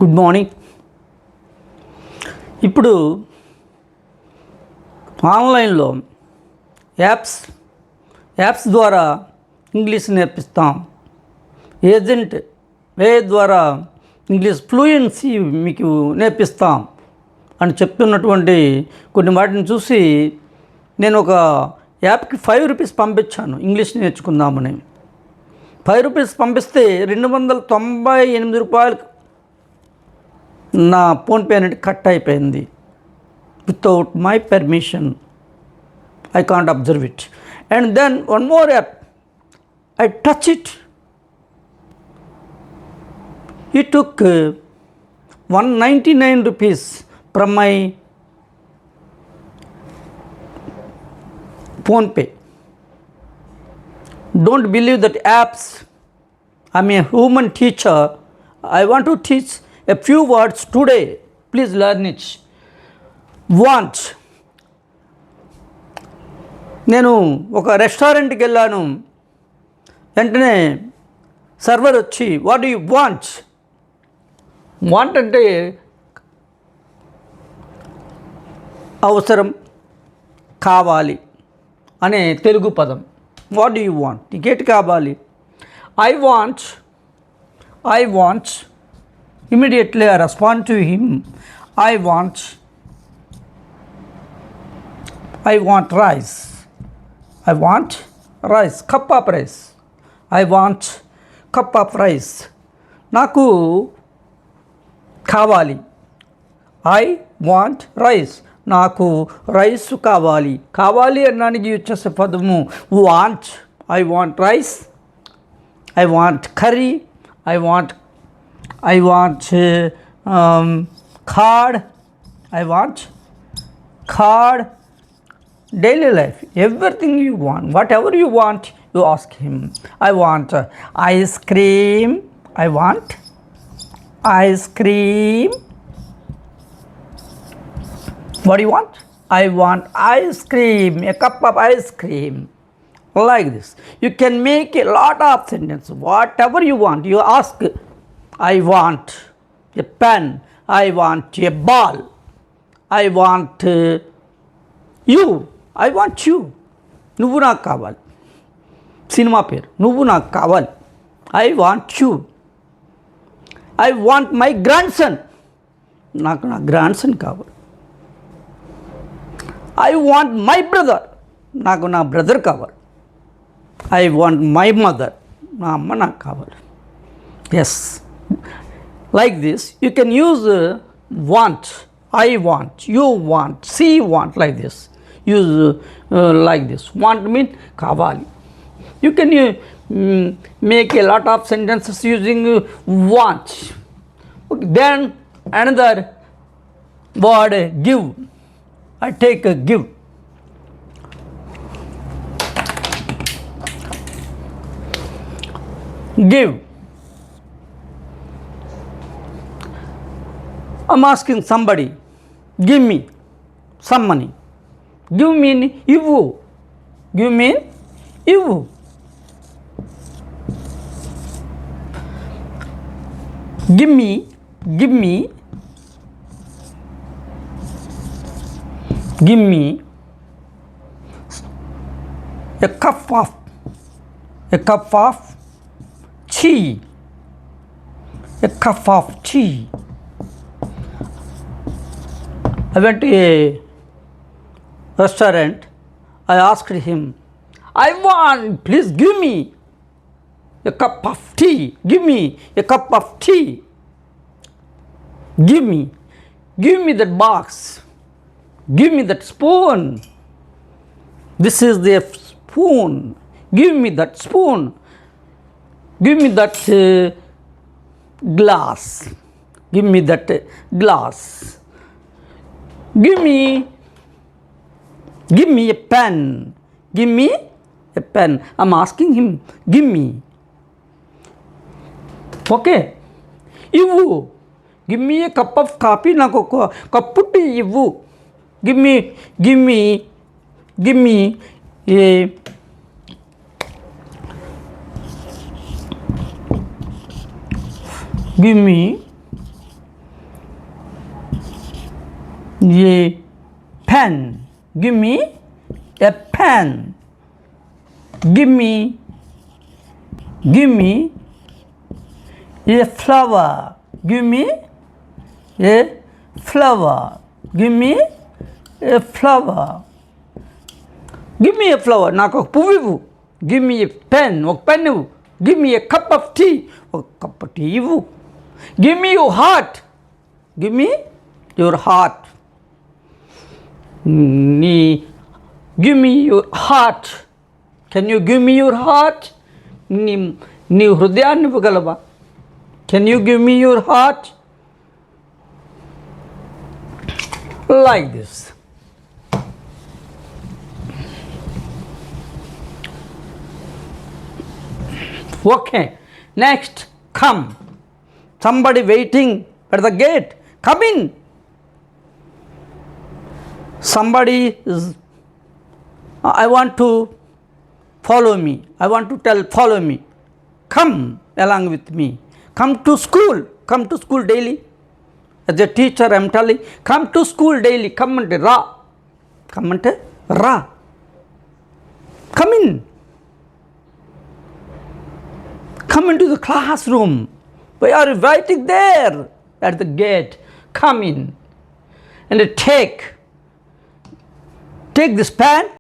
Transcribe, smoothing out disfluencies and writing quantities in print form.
Good morning. ఇప్పుడు ఆన్లైన్లో apps ద్వారా ఇంగ్లీష్ నేర్పిస్తాం. ఏజెంట్ ద్వారా ఇంగ్లీష్ ఫ్లూయెన్సీ మీకు నేర్పిస్తాం అని చెప్తున్నటువంటి కొన్ని వాటిని చూసి నేను ఒక యాప్కి ₹5 పంపించాను ఇంగ్లీష్ నేర్చుకుందామని. ₹5 పంపిస్తే ₹298 నా ఫోన్పే అనేది కట్ అయిపోయింది. Without my permission. I can't observe it. And then one more app, I touch it. He took ₹199 from my phone pay. Don't believe that apps. I'm a human teacher. I want to teach a few words today. Please learn it. Want. నేను ఒక రెస్టారెంట్కి వెళ్ళాను. వెంటనే server వచ్చి what do you want అంటే అవసరం, కావాలి అనే తెలుగు పదం. What do you want, ticket కావాలి. I want immediately I respond to him. I want rice. I want rice, cup of rice. I want cup of rice. నాకు కావాలి. I want rice. నాకు రైస్ కావాలి. కావాలి అన్నానికి వచ్చేసే పదము want. I want rice. I want curry. I want card. I want card. Daily life, everything you want, whatever you want, you ask him. I want ice cream. I want ice cream. What do you want? I want ice cream, a cup of ice cream. Like this. You can make a lot of sentences. Whatever you want, you ask. I want a pen. I want a ball. I want you. I want you. నువ్వు నాకు కావాలి. Cinema పేరు నువ్వు నాకు కావాలి. I want you. I want my grandson. నాకు నా grandson కావాలి. I want my brother. నాకు నా బ్రదర్ కావాలి. I want my mother. నా అమ్మ నాకు కావాలి. Yes, like this you can use want, I want, you want, she want, like this. Use like this. Want mean kavali. You can make a lot of sentences using want. Okay, then another word, give. I take a give. Give. I'm asking somebody, give me some money. Give mean ఇవ్వు. Give mean ఇవ్వు. Give me a cup of tea. A cup of tea. I went to a restaurant. I asked him, I want, please give me a cup of tea. Give me a cup of tea. Give me that box. Give me that spoon. This is the spoon. Give me that spoon. Give me that glass. Give me that glass. Give me a pen. Give me a pen. I'm asking him, give me. Okay. ఇవ్వు. Give me a cup of coffee. నాకు ఒక cup tea ఇవ్వు. Give me a give me A pen. Give me a pen. Give me a flower. Give me a flower. Give me a flower. Give me a flower. నాకు ఒక పువ్వు ఇవ్వు. Give me a pen. ఒక pen ఇవ్వు. Give me a cup of tea. ఒక cup tea ఇవ్వు. Give me your heart. Give me your heart. Give me your heart. Can you give me your heart? నీ హృదయాన్ని ఇవ్వగలవా? Can you give me your heart? Like this. Okay. Next, come. Somebody waiting at the gate. Come in. Somebody is, I want to follow me. I want to tell, follow me. Come along with me. Come to school. Come to school daily. As a teacher, I am telling, come to school daily. Come ante ra. Come ante ra. Come in. Come into the classroom. Why are you waiting there at the gate? Come in and take this pen